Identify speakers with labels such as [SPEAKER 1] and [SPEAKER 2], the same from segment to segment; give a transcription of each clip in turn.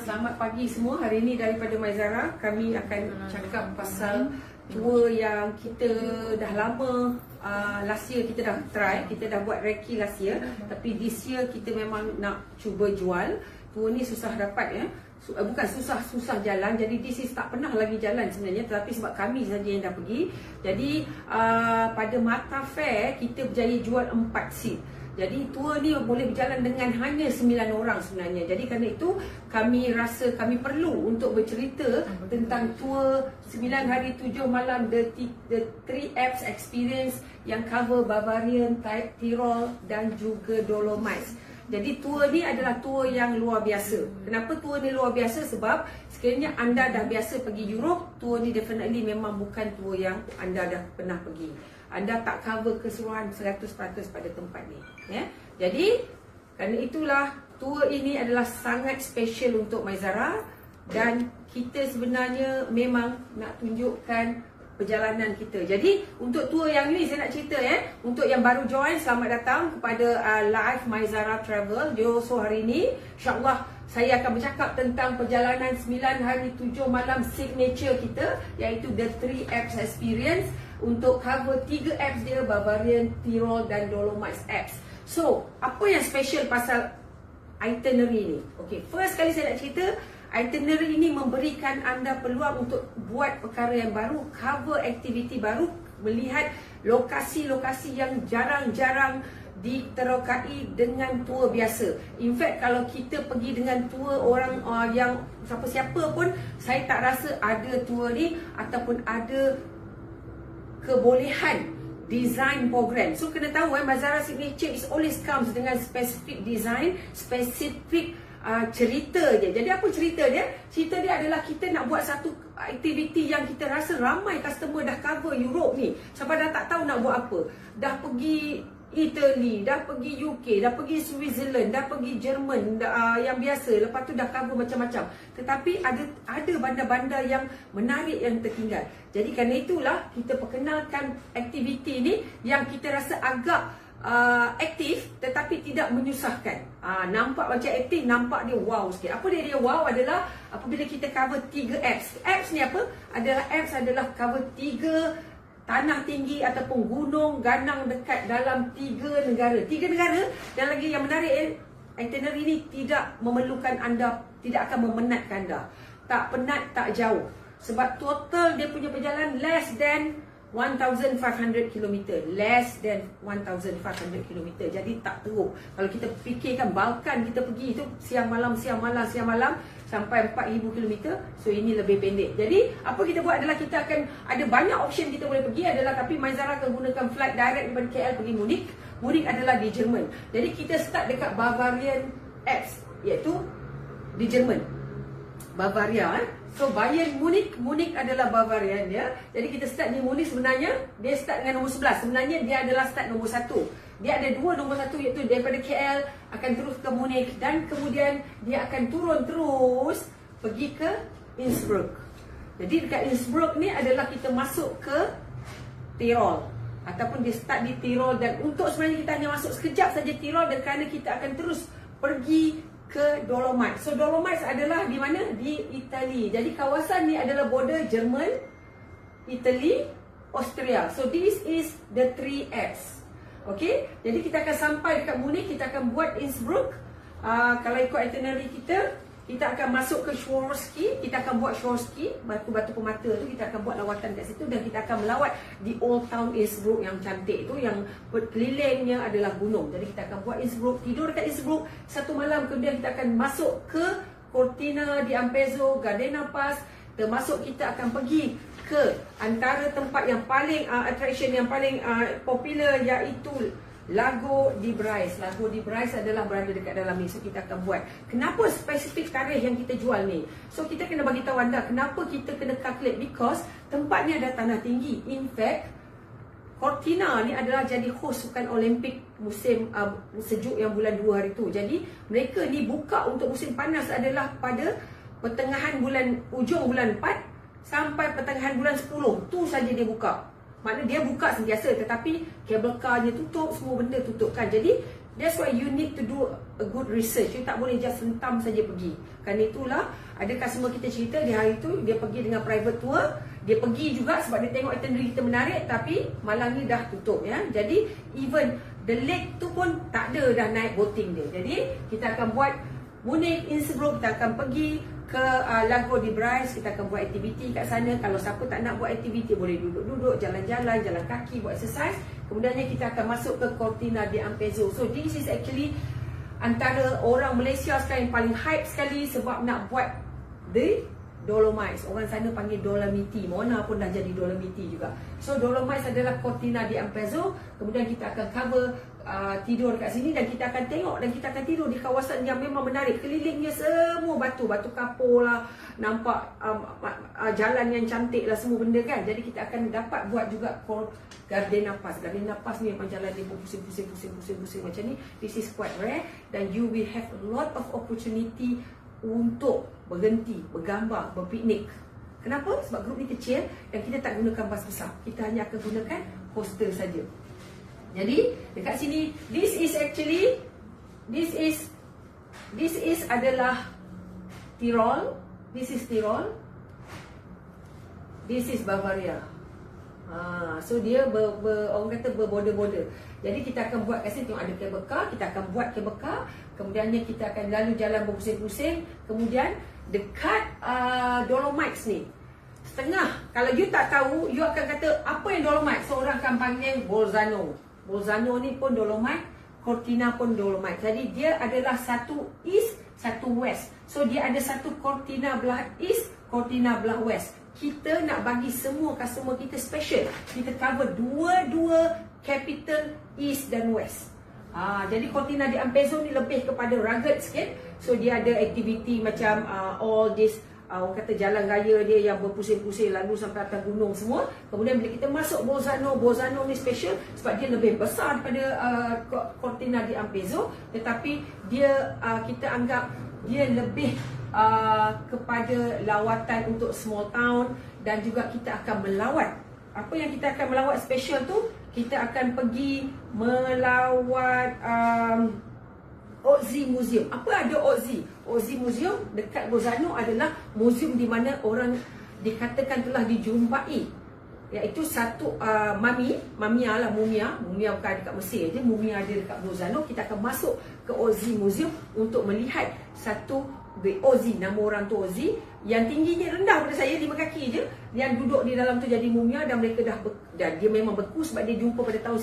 [SPEAKER 1] Selamat pagi semua. Hari ini daripada Maizara kami akan cakap pasal tour yang kita dah lama last year kita dah try, kita dah buat recce last year, tapi this year kita memang nak cuba jual. Tour ni susah dapat ya. Bukan susah jalan, jadi this is tak pernah lagi jalan sebenarnya, tetapi sebab kami saja yang dah pergi. Jadi pada Mata Fair kita berjaya jual 4 seat. Jadi tour ni boleh berjalan dengan hanya 9 orang sebenarnya. Jadi kerana itu kami rasa kami perlu untuk bercerita tentang tour 9 hari 7 malam The 3 Alps Experience yang cover Bavarian, Tyrol dan juga Dolomites. Jadi tour ni adalah tour yang luar biasa. Kenapa tour ni luar biasa? Sebab sekiranya anda dah biasa pergi Europe, tour ni definitely memang bukan tour yang anda dah pernah pergi. Anda tak cover keseluruhan 100% pada tempat ni ya. Jadi kerana itulah tour ini adalah sangat special untuk Maizara, dan kita sebenarnya memang nak tunjukkan perjalanan kita. Jadi untuk tour yang ni saya nak cerita ya, untuk yang baru join, selamat datang kepada live Maizara Travel. So hari ni insya-Allah saya akan bercakap tentang perjalanan 9 hari 7 malam signature kita, iaitu The 3 Alps Experience, untuk cover 3 Alps dia, Bavarian, Tyrol dan Dolomites Alps. So, apa yang special pasal itinerary ni? Okay, first kali saya nak cerita, itinerary ini memberikan anda peluang untuk buat perkara yang baru, cover aktiviti baru, melihat lokasi-lokasi yang jarang-jarang diterokai dengan tour biasa. In fact, kalau kita pergi dengan tour orang yang siapa-siapa pun, saya tak rasa ada tour ni ataupun ada kebolehan design program. So kena tahu Maizara Signature is always comes dengan specific design, specific cerita dia. Jadi apa cerita dia? Cerita dia adalah kita nak buat satu aktiviti yang kita rasa ramai customer dah cover Europe ni, sampai dah tak tahu nak buat apa. Dah pergi Italy, dah pergi UK, dah pergi Switzerland, dah pergi Jerman, yang biasa. Lepas tu dah cover macam-macam. Tetapi ada bandar-bandar yang menarik yang tertinggal. Jadi kerana itulah kita perkenalkan aktiviti ni yang kita rasa agak aktif tetapi tidak menyusahkan. Nampak macam aktif, nampak dia wow sikit. Apa dia wow adalah apabila kita cover 3 Alps. Alps ni apa? Alps adalah cover 3 tanah tinggi ataupun gunung ganang dekat dalam 3 negara. 3 negara, dan lagi yang menarik, itinerary ini tidak memerlukan anda, tidak akan memenatkan anda. Tak penat, tak jauh. Sebab total dia punya perjalanan less than 1,500 km. Less than 1,500 km. Jadi tak teruk. Kalau kita fikirkan Balkan kita pergi itu siang malam sampai 4,000 km. So ini lebih pendek. Jadi apa kita buat adalah kita akan ada banyak option kita boleh pergi adalah, tapi Maizara akan gunakan flight direct daripada KL pergi Munich. Munich adalah di Jerman. Jadi kita start dekat Bavarian Alps, iaitu di Jerman. Bavaria So Bayern Munich adalah Bavarian ya. Jadi kita start di Munich, sebenarnya dia start dengan nombor 11. Sebenarnya dia adalah start nombor 1. Dia ada 2 nombor 1, iaitu daripada KL akan terus ke Munich, dan kemudian dia akan turun terus pergi ke Innsbruck. Jadi dekat Innsbruck ni adalah kita masuk ke Tyrol, ataupun dia start di Tyrol, dan untuk sebenarnya kita hanya masuk sekejap saja Tyrol, dan kerana kita akan terus pergi ke Dolomites. So Dolomites adalah di mana? Di Itali. Jadi kawasan ni adalah border Jerman, Italy, Austria. So this is the 3 Alps. Okey, jadi kita akan sampai dekat Munich, kita akan buat Innsbruck. Kalau ikut itinerary kita akan masuk ke Swarovski, kita akan buat Swarovski, batu-batu permata tu kita akan buat lawatan kat situ, dan kita akan melawat di Old Town Innsbruck yang cantik tu, yang berkelilingnya adalah gunung. Jadi kita akan buat Innsbruck, tidur dekat Innsbruck 1 malam, kemudian kita akan masuk ke Cortina di Ampezzo, Gardena Pass, termasuk kita akan pergi ke antara tempat yang paling attraction yang paling popular, iaitu Lago di Brais. Lago di Brais adalah berada dekat dalam ni. So kita akan buat. Kenapa spesifik tarikh yang kita jual ni? So kita kena bagi tahu anda kenapa kita kena calculate, because tempat ni ada tanah tinggi. In fact, Cortina ni adalah jadi host sukan Olimpik musim sejuk yang bulan 2 hari tu. Jadi mereka ni buka untuk musim panas adalah pada pertengahan ujung bulan 4 sampai pertengahan bulan 10. Tu saja dia buka. Maknanya dia buka sentiasa, tetapi kabel car dia tutup, semua benda tutup kan. Jadi That's why you need to do a good research. You tak boleh just sentam saja pergi. Kan itulah ada customer kita cerita di hari tu dia pergi dengan private tour. Dia pergi juga sebab dia tengok itinerary kita menarik, tapi malam ni dah tutup ya. Jadi even the lake tu pun tak ada dah naik boating dia. Jadi kita akan buat Munich Innsbruck, kita akan pergi ke Lago di Bryce, kita akan buat aktiviti kat sana. Kalau siapa tak nak buat aktiviti boleh duduk-duduk, jalan-jalan, jalan kaki, buat exercise. Kemudiannya kita akan masuk ke Cortina d'Ampezzo. So this is actually antara orang Malaysia sekarang yang paling hype sekali sebab nak buat the Dolomites. Orang sana panggil Dolomiti. Mona pun dah jadi Dolomiti juga. So Dolomites adalah Cortina d'Ampezzo. Kemudian kita akan cover tidur dekat sini dan kita akan tengok dan kita akan tidur di kawasan yang memang menarik. Kelilingnya semua batu kapur lah, nampak jalan yang cantik lah, semua benda kan. Jadi kita akan dapat buat juga Gardena Pass. Gardena Pass ni memang jalan dia pusing macam ni. This is quite rare dan you will have a lot of opportunity untuk berhenti, bergambar, berpiknik. Kenapa? Sebab grup ni kecil dan kita tak gunakan bas besar. Kita hanya akan gunakan coaster saja. Jadi dekat sini this is adalah Tyrol. This is Tyrol. This is Bavaria. So dia orang kata berborder-border. Jadi kita akan buat kat sini, tengok ada cable car, kita akan buat cable car. Kemudiannya kita akan lalu jalan berpusing-pusing. Kemudian dekat Dolomites ni, setengah, kalau you tak tahu, you akan kata apa yang Dolomites? So orang akan panggil Bolzano. Bolzano ni pun Dolomite, Cortina pun Dolomite. Jadi dia adalah satu east, satu west. So dia ada satu Cortina belah east, Cortina belah west. Kita nak bagi semua customer kita special. Kita cover dua-dua capital east dan west. Jadi Cortina d'Ampezzo ni lebih kepada rugged sikit. So dia ada aktiviti macam all this orang kata jalan raya dia yang berpusing-pusing lalu sampai atas gunung semua. Kemudian bila kita masuk Bolzano ni special sebab dia lebih besar daripada Cortina d'Ampezzo, tetapi dia kita anggap dia lebih kepada lawatan untuk small town dan juga kita akan melawat. Apa yang kita akan melawat special tu, kita akan pergi melawat Ozi Museum. Apa ada Ozi? Ozi Museum dekat Bolzano adalah museum di mana orang dikatakan telah dijumpai, iaitu satu mumia bukan dekat Mesir je, mumia ada dekat Bolzano. Kita akan masuk ke Ozi Museum untuk melihat satu Ozi, nama orang tu Ozi, yang tingginya rendah pada saya 5 kaki je, yang duduk di dalam tu jadi mumia dan mereka dan dia memang beku sebab dia jumpa pada tahun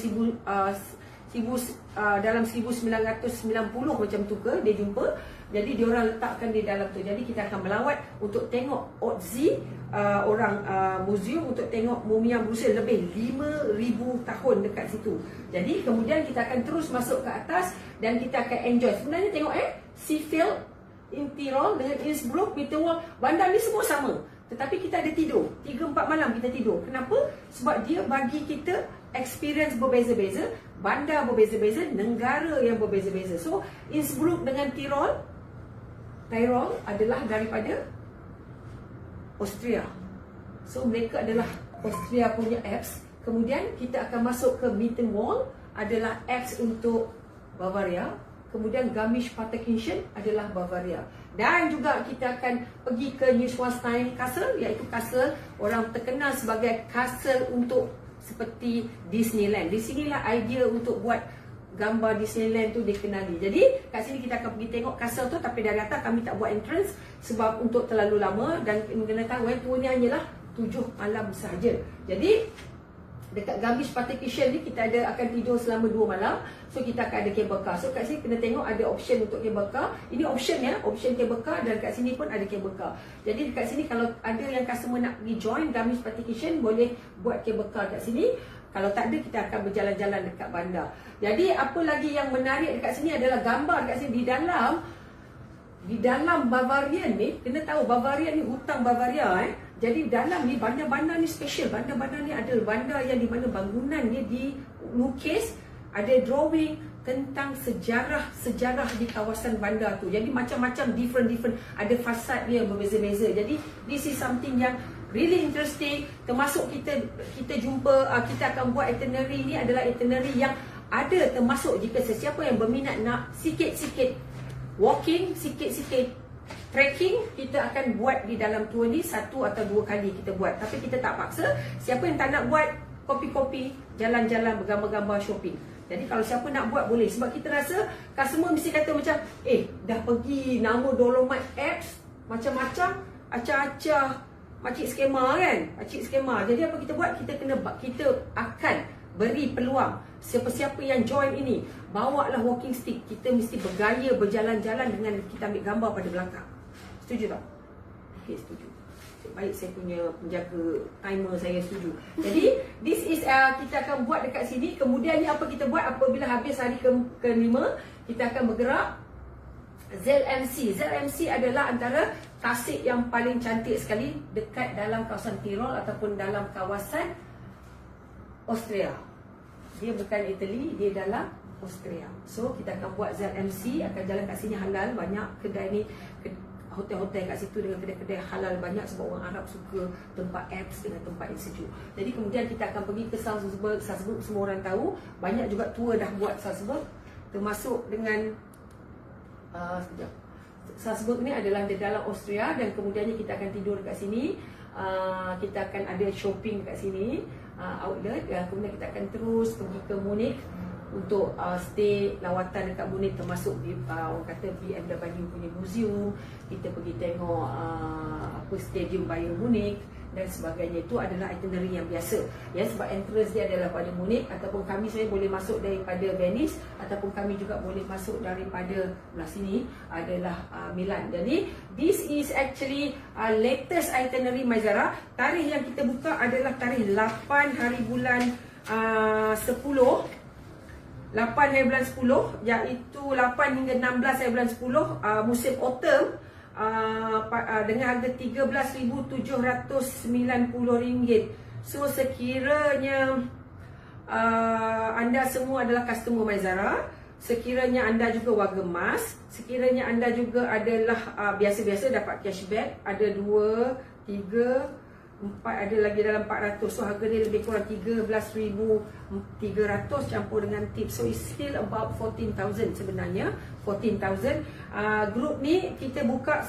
[SPEAKER 1] dalam 1990 macam tu ke dia jumpa. Jadi dia orang letakkan di dalam tu. Jadi kita akan melawat untuk tengok Ozi, orang museum, untuk tengok mumia berusia lebih 5,000 tahun dekat situ. Jadi kemudian kita akan terus masuk ke atas dan kita akan enjoy. Sebenarnya tengok Seafield in Tyrol dengan Innsbruck, Mittelwald, bandar ni semua sama. Tetapi kita ada tidur 3-4 malam kita tidur. Kenapa? Sebab dia bagi kita experience berbeza-beza, bandar berbeza-beza, negara yang berbeza-beza. So Innsbruck dengan Tyrol adalah daripada Austria. So mereka adalah Austria punya Alps. Kemudian kita akan masuk ke Mittenwald, adalah Alps untuk Bavaria. Kemudian Garmisch-Partenkirchen adalah Bavaria. Dan juga kita akan pergi ke Neuschwanstein Castle, iaitu castle orang terkenal sebagai castle untuk seperti Disneyland. Di sinilah idea untuk buat gambar Disneyland tu dikenali. Jadi kat sini kita akan pergi tengok castle tu, tapi dari atas kami tak buat entrance sebab untuk terlalu lama dan kena tahu tour ni hanyalah 7 malam sahaja. Jadi dekat Garmisch-Partenkirchen ni kita akan tidur selama 2 malam. So kita akan ada cable car. So kat sini kena tengok ada option untuk cable car. Ini option ya, option cable car, dan kat sini pun ada cable car. Jadi dekat sini kalau ada yang customer nak pergi join Garmisch-Partenkirchen, boleh buat cable car kat sini. Kalau tak ada, kita akan berjalan-jalan dekat bandar. Jadi apa lagi yang menarik dekat sini adalah gambar dekat sini di dalam Bavarian ni. Kena tahu Bavarian ni hutang Bavaria Jadi dalam ni bandar-bandar ni special. Bandar-bandar ni ada bandar yang di mana bangunan ni dilukis, ada drawing tentang sejarah di kawasan bandar tu. Jadi macam-macam different, ada fasad dia berbeza-beza. Jadi this is something yang really interesting. Termasuk kita jumpa, kita akan buat itinerary ni adalah itinerary yang ada termasuk jika sesiapa yang berminat nak sikit-sikit walking, sikit-sikit trekking, kita akan buat di dalam tour ni 1 atau 2 kali kita buat. Tapi kita tak paksa. Siapa yang tak nak buat, kopi-kopi, jalan-jalan, bergambar-gambar, shopping. Jadi kalau siapa nak buat boleh. Sebab kita rasa customer mesti kata macam, dah pergi nama Dolomite Apps, macam-macam, acah-acah, makcik skema kan? Makcik skema. Jadi apa kita buat? Kita akan beri peluang siapa-siapa yang join ini, bawalah walking stick. Kita mesti bergaya berjalan-jalan dengan kita ambil gambar pada belakang. Setuju tak? Okey, setuju. Baik, saya punya penjaga timer saya setuju. Jadi, this is kita akan buat dekat sini. Kemudian ni apa kita buat apabila habis hari ke-5, kita akan bergerak ZMC. ZMC adalah antara tasik yang paling cantik sekali dekat dalam kawasan Tirol ataupun dalam kawasan Austria. Dia bukan Italy, dia dalam Austria. So, kita akan buat ZMC, akan jalan kat sini halal. Banyak kedai ni, hotel-hotel kat situ dengan kedai-kedai halal banyak sebab orang Arab suka tempat apps dengan tempat yang sejuk. Jadi kemudian kita akan pergi ke Salzburg. Salzburg semua orang tahu, banyak juga tour dah buat Salzburg, termasuk dengan Salzburg ni adalah di dalam Austria dan kemudiannya kita akan tidur dekat sini. Kita akan ada shopping dekat sini, outlet, dan kemudian kita akan terus pergi ke Munich untuk stay lawatan dekat Munich, termasuk orang kata BMW punya museum. Kita pergi tengok stadium Bayern Munich dan sebagainya. Itu adalah itinerary yang biasa ya, sebab entrance dia adalah pada Munich, ataupun kami saya boleh masuk daripada Venice, ataupun kami juga boleh masuk daripada belah sini adalah Milan. Jadi this is actually latest itinerary Maizara. Tarikh yang kita buka adalah tarikh 8 hari bulan 10, 8 hari bulan 10, iaitu 8 hingga 16 hari bulan 10, musim autumn, dengan harga RM13,790. So sekiranya anda semua adalah customer Maizara, sekiranya anda juga warga emas, sekiranya anda juga adalah biasa-biasa dapat cashback, ada 2, 3, 4, ada lagi dalam 400. So harga dia lebih kurang 13,300 campur dengan tip. So it's still about 14,000 sebenarnya. 14,000. Grup ni kita buka,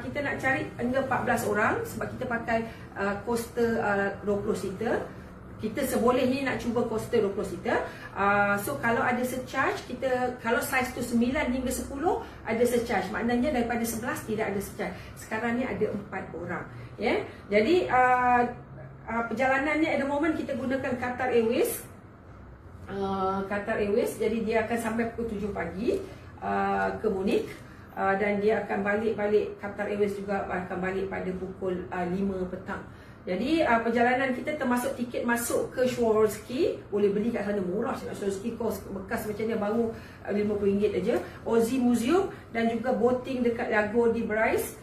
[SPEAKER 1] kita nak cari hingga 14 orang sebab kita pakai coaster 20 seater. Kita seboleh ni nak cuba coaster 20 seater. So kalau ada surcharge, kita kalau size tu 9 hingga 10 ada surcharge. Maknanya daripada 11 tidak ada surcharge. Sekarang ni ada 4 orang. Ya. Jadi perjalanannya at the moment kita gunakan Qatar Airways. Qatar Airways, jadi dia akan sampai pukul 7 pagi ke Munich. Dan dia akan balik Qatar Airways juga akan balik pada pukul 5 petang. Jadi perjalanan kita termasuk tiket masuk ke Swarovski, boleh beli kat sana murah. Swarovski kos bekas macam ni baru RM50 aja. Aussie Museum dan juga boating dekat Lago di Bryce.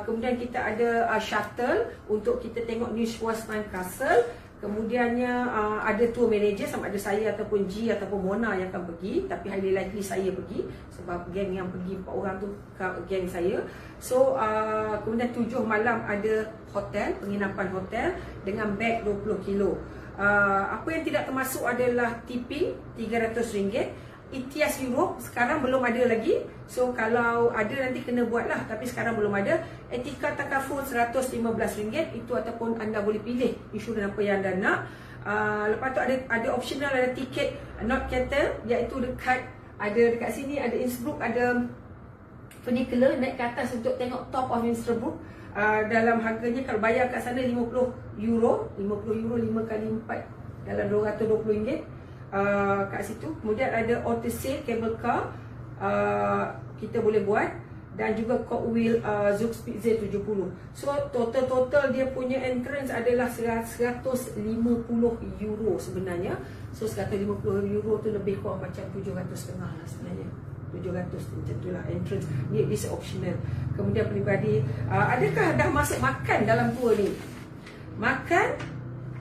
[SPEAKER 1] Kemudian kita ada shuttle untuk kita tengok Neuschwanstein Castle. Kemudiannya ada tour manager, sama ada saya ataupun G ataupun Mona yang akan pergi. Tapi highly likely saya pergi sebab geng yang pergi 4 orang tu geng saya. So kemudian 7 malam ada hotel, penginapan hotel dengan beg 20 kilo. Apa yang tidak termasuk adalah tipping RM300. ETS Europe sekarang belum ada lagi. So kalau ada nanti kena buat lah, tapi sekarang belum ada. Etika Takaful RM115. Itu ataupun anda boleh pilih insurans apa yang anda nak. Lepas tu ada optional, ada tiket Not Cattle, iaitu dekat sini ada Innsbruck, ada funicular naik ke atas untuk tengok top of Innsbruck. Dalam harganya kalau bayar kat sana €50, 5 kali 4 dalam RM220 kat situ. Kemudian ada Odyssey cable car, kita boleh buat, dan juga Cogwheel Zugspitze 70. So total dia punya entrance adalah €150 sebenarnya. So €150 tu lebih kurang macam 700 tengah lah sebenarnya. 700 macam tu lah entrance. Ni is optional. Kemudian peribadi, adakah dah masuk makan dalam tour ni? Makan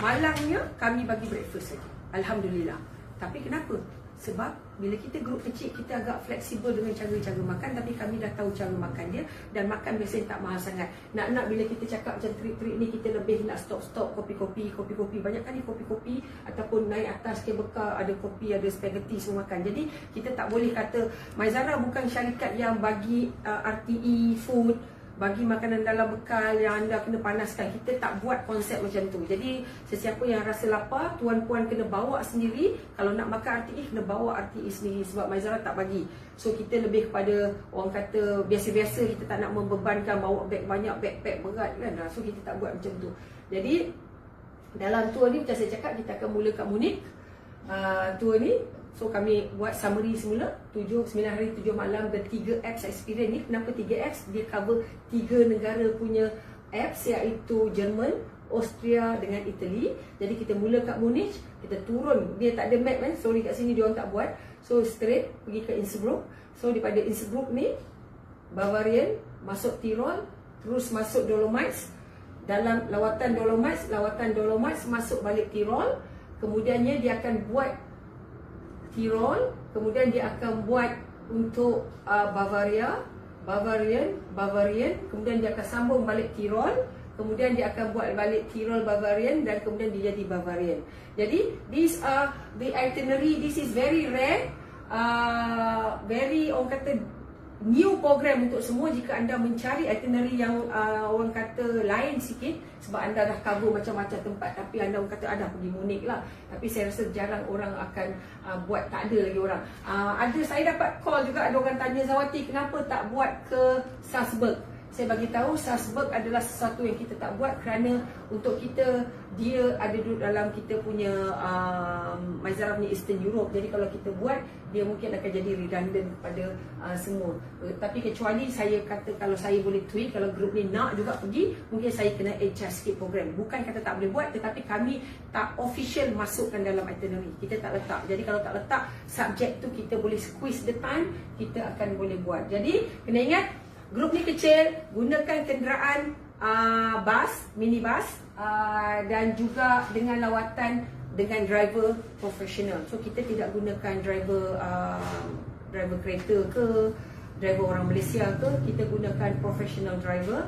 [SPEAKER 1] malangnya kami bagi breakfast saja, alhamdulillah. Tapi kenapa? Sebab bila kita grup kecil, kita agak fleksibel dengan cara-cara makan, tapi kami dah tahu cara makan dia, dan makan biasanya tak mahal sangat. Nak bila kita cakap macam trik-trik ni, kita lebih nak stop kopi-kopi. Banyak kali kopi-kopi ataupun naik atas kabel car, ada kopi, ada spaghetti semua makan. Jadi kita tak boleh kata Maizara bukan syarikat yang bagi RTE food, bagi makanan dalam bekal yang anda kena panaskan. Kita tak buat konsep macam tu. Jadi sesiapa yang rasa lapar, tuan-puan kena bawa sendiri. Kalau nak makan RTE, kena bawa RTE sendiri, sebab Maizara tak bagi. So kita lebih kepada orang kata biasa-biasa, kita tak nak membebankan bawa beg banyak, backpack berat kan. So kita tak buat macam tu. Jadi dalam tour ni macam saya cakap, kita akan mula kat Munich. Tour ni, so kami buat summary semula 9 hari 7 malam dan 3X experience ni. Kenapa 3X? Dia cover 3 negara punya apps, iaitu Jerman, Austria dengan Italy. Jadi kita mula kat Munich, kita turun, dia tak ada map kan, sorry kat sini dia orang tak buat. So straight pergi ke Innsbruck. So daripada Innsbruck ni Bavarian, masuk Tyrol, terus masuk Dolomites. Dalam lawatan Dolomites masuk balik Tyrol. Kemudiannya dia akan buat Tyrol, kemudian dia akan buat untuk Bavaria, Bavarian, kemudian dia akan sambung balik Tyrol, kemudian dia akan buat balik Tyrol, Bavarian, dan kemudian dia jadi Bavarian. Jadi these are the itinerary. This is very rare, very orang kata new program untuk semua. Jika anda mencari itinerary yang orang kata lain sikit, sebab anda dah cover macam-macam tempat, tapi anda orang kata ada pergi Munich lah, tapi saya rasa jarang orang akan buat, tak ada lagi orang. Saya dapat call juga, ada orang tanya, Zawati kenapa tak buat ke Salzburg? Saya bagi tahu Salzburg adalah sesuatu yang kita tak buat kerana untuk kita, dia ada duduk dalam kita punya Maizara punya Eastern Europe. Jadi kalau kita buat, dia mungkin akan jadi redundant kepada semua. Tapi kecuali saya kata, kalau saya boleh tweak, kalau grup ni nak juga pergi, mungkin saya kena adjust sikit program. Bukan kata tak boleh buat, tetapi kami tak official masukkan dalam itinerary. Kita tak letak. Jadi kalau tak letak subjek tu, kita boleh squeeze the time, kita akan boleh buat. Jadi kena ingat, grup ni kecil, gunakan kenderaan bas, minibus, dan juga dengan lawatan dengan driver profesional. So kita tidak gunakan driver kereta ke, driver orang Malaysia ke, kita gunakan professional driver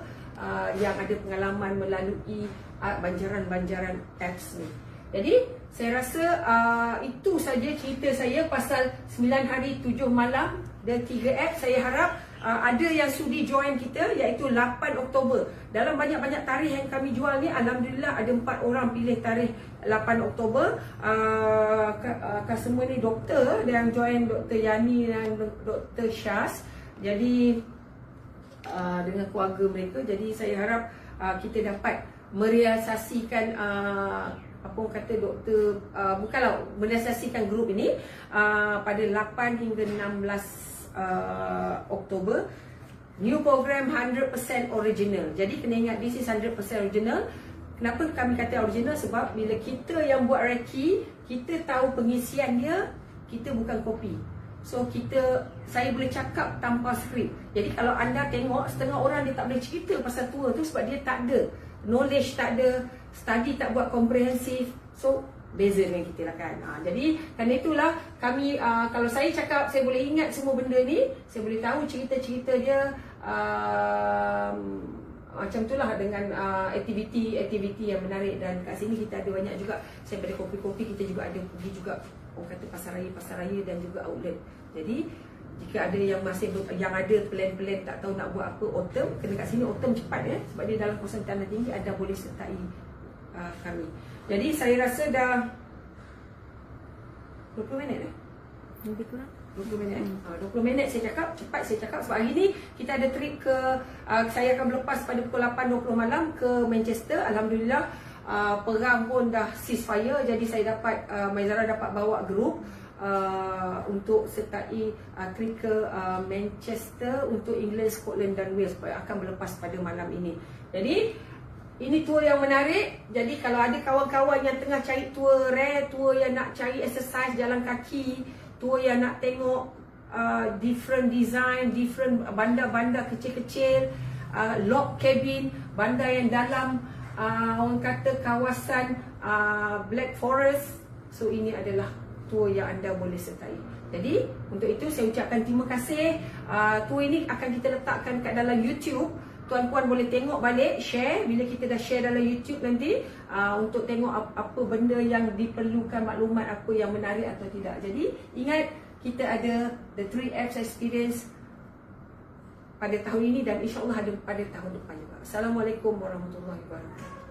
[SPEAKER 1] yang ada pengalaman melalui banjaran-banjaran apps ni. Jadi saya rasa itu saja cerita saya pasal 9 hari 7 malam dan 3 apps. Saya harap ada yang sudi join kita, iaitu 8 Oktober. Dalam banyak-banyak tarikh yang kami jual ni, alhamdulillah ada 4 orang pilih tarikh 8 Oktober. Semua ni doktor yang join, Dr. Yani dan Dr. Syaz. Jadi dengan keluarga mereka. Jadi saya harap kita dapat merealisasikan apa orang kata doktor, bukanlah merealisasikan grup ini pada 8 hingga 16 Oktober. New program 100% original. Jadi kena ingat, this is 100% original. Kenapa kami kata original? Sebab bila kita yang buat reki, kita tahu pengisian dia, kita bukan copy. So saya boleh cakap tanpa skrip. Jadi kalau anda tengok, setengah orang dia tak boleh cerita pasal tour tu sebab dia tak ada knowledge, tak ada study, tak buat komprehensif. So beza dengan kita lah kan. Jadi kerana itulah kami, kalau saya cakap, saya boleh ingat semua benda ni, saya boleh tahu cerita-cerita dia, macam itulah dengan aktiviti yang menarik. Dan kat sini kita ada banyak juga, saya pada kopi-kopi, kita juga ada pergi juga orang kata pasar raya dan juga outlet. Jadi jika ada yang masih yang ada plan-plan tak tahu nak buat apa autumn, kena kat sini autumn cepat ya, sebab dia dalam kawasan tanah tinggi, anda boleh sertai kami. Jadi saya rasa dah 20 minit lebih kurang 20 minit 20 minit saya cakap, cepat saya cakap sebab hari ni kita ada trip ke, saya akan berlepas pada pukul 8.20 malam ke Manchester. Alhamdulillah perang pun dah ceasefire, jadi saya dapat, Maizara dapat bawa grup untuk sertai trip ke Manchester untuk England, Scotland dan Wales, akan berlepas pada malam ini. Jadi ini tour yang menarik. Jadi kalau ada kawan-kawan yang tengah cari tour rare, tour yang nak cari exercise jalan kaki, tour yang nak tengok different design, different bandar-bandar kecil-kecil, log cabin, bandar yang dalam orang kata kawasan Black Forest. So ini adalah tour yang anda boleh sertai. Jadi untuk itu saya ucapkan terima kasih. Tour ini akan kita letakkan kat dalam YouTube. Tuan-puan boleh tengok balik, share. Bila kita dah share dalam YouTube nanti, untuk tengok apa benda yang diperlukan, maklumat apa yang menarik atau tidak. Jadi ingat, kita ada the 3Fs experience pada tahun ini dan insyaAllah ada pada tahun depan juga. Assalamualaikum warahmatullahi wabarakatuh.